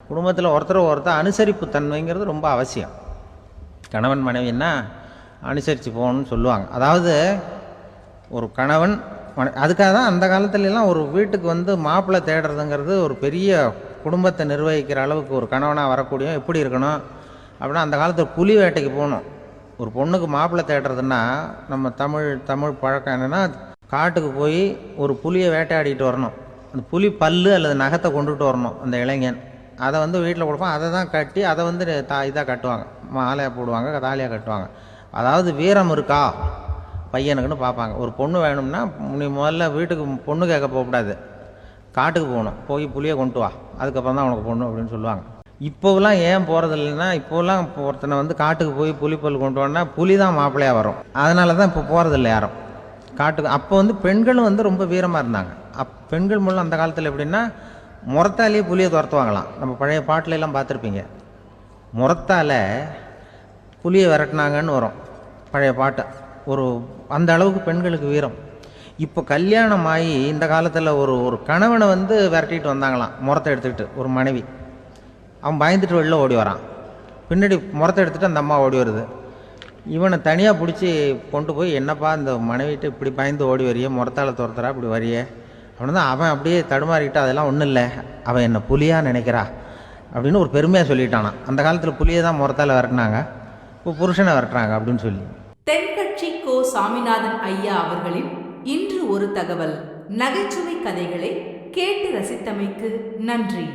குடும்பத்தில் ஒருத்தர் அனுசரிப்பு தன்மைங்கிறது ரொம்ப அவசியம். கணவன் மனைவின்னா அனுசரித்து போகணும்னு சொல்லுவாங்க. அதாவது ஒரு கணவன் அதுக்காக தான் அந்த காலத்துலலாம் ஒரு வீட்டுக்கு வந்து மாப்பிள்ளை தேடுறதுங்கிறது ஒரு பெரிய குடும்பத்தை நிர்வகிக்கிற அளவுக்கு ஒரு கணவனாக வரக்கூடிய எப்படி இருக்கணும் அப்படின்னா, அந்த காலத்தில் புலி வேட்டைக்கு போகணும். ஒரு பொண்ணுக்கு மாப்பிள்ளை தேடுறதுன்னா நம்ம தமிழ் பழக்கம் என்னென்னா, காட்டுக்கு போய் ஒரு புலியை வேட்டையாடிட்டு வரணும். அந்த புலி பல்லு அல்லது நகத்தை கொண்டுட்டு வரணும் அந்த இளைஞன். அதை வந்து வீட்டில் கொடுப்பான். அதை தான் கட்டி அதை வந்து இதாக கட்டுவாங்க, மாலையாக போடுவாங்க, தாலியாக கட்டுவாங்க. அதாவது வீரம் இருக்கா பையனுக்குன்னு பார்ப்பாங்க. ஒரு பொண்ணு வேணும்னா நீ முதல்ல வீட்டுக்கு பொண்ணு கேட்க போகக்கூடாது, காட்டுக்கு போகணும், போய் புளியை கொண்டு வா, அதுக்கப்புறம் தான் உனக்கு பொண்ணு அப்படின்னு சொல்லுவாங்க. இப்போலாம் ஏன் போகிறது இல்லைன்னா, இப்போலாம் ஒருத்தனை வந்து காட்டுக்கு போய் புலிப்பல் கொண்டு வரனா புலி தான் மாப்பிள்ளையாக வரும். அதனால தான் இப்போ போகிறதில்ல யாரும் காட்டுக்கு. அப்போ வந்து பெண்களும் வந்து ரொம்ப வீரமாக இருந்தாங்க. பெண்கள் மூலம் அந்த காலத்தில் எப்படின்னா, முறத்தாலேயே புலியை துரத்துவாங்களாம். நம்ம பழைய பாட்டிலெல்லாம் பார்த்துருப்பீங்க, முறத்தால் புலியை விரட்டினாங்கன்னு வரும் பழைய பாட்டு. ஒரு அந்த அளவுக்கு பெண்களுக்கு வீரம். இப்போ கல்யாணம் ஆகி இந்த காலத்தில் ஒரு கணவனை வந்து விரட்டிட்டு வந்தாங்களாம் முறத்தை எடுத்துக்கிட்டு. ஒரு மனைவி அவன் பயந்துட்டு வெளில ஓடி வரான், பின்னாடி முறத்தை எடுத்துகிட்டு அந்த அம்மா ஓடி வருது. இவனை தனியாக பிடிச்சி கொண்டு போய், என்னப்பா இந்த மனைவிட்டு இப்படி பயந்து ஓடி வரியே, முறத்தால் துரத்துறா இப்படி வரியே அப்படின்னு தான் அவன் அப்படியே தடுமாறிக்கிட்டு, அதெல்லாம் ஒன்றும் இல்லை, அவன் என்னை புலியாக நினைக்கிறா அப்படின்னு ஒரு பெருமையாக சொல்லிட்டானான். அந்த காலத்தில் புலியை தான் முறத்தால் விரட்டினாங்க, இப்போ புருஷனை விரட்டுறாங்க அப்படின்னு சொல்லி. தென்கட்சி கோ சாமிநாதன் ஐயா அவர்களின் இன்று ஒரு தகவல் நகைச்சுவை கதைகளை கேட்டு ரசித்தமைக்கு நன்றி.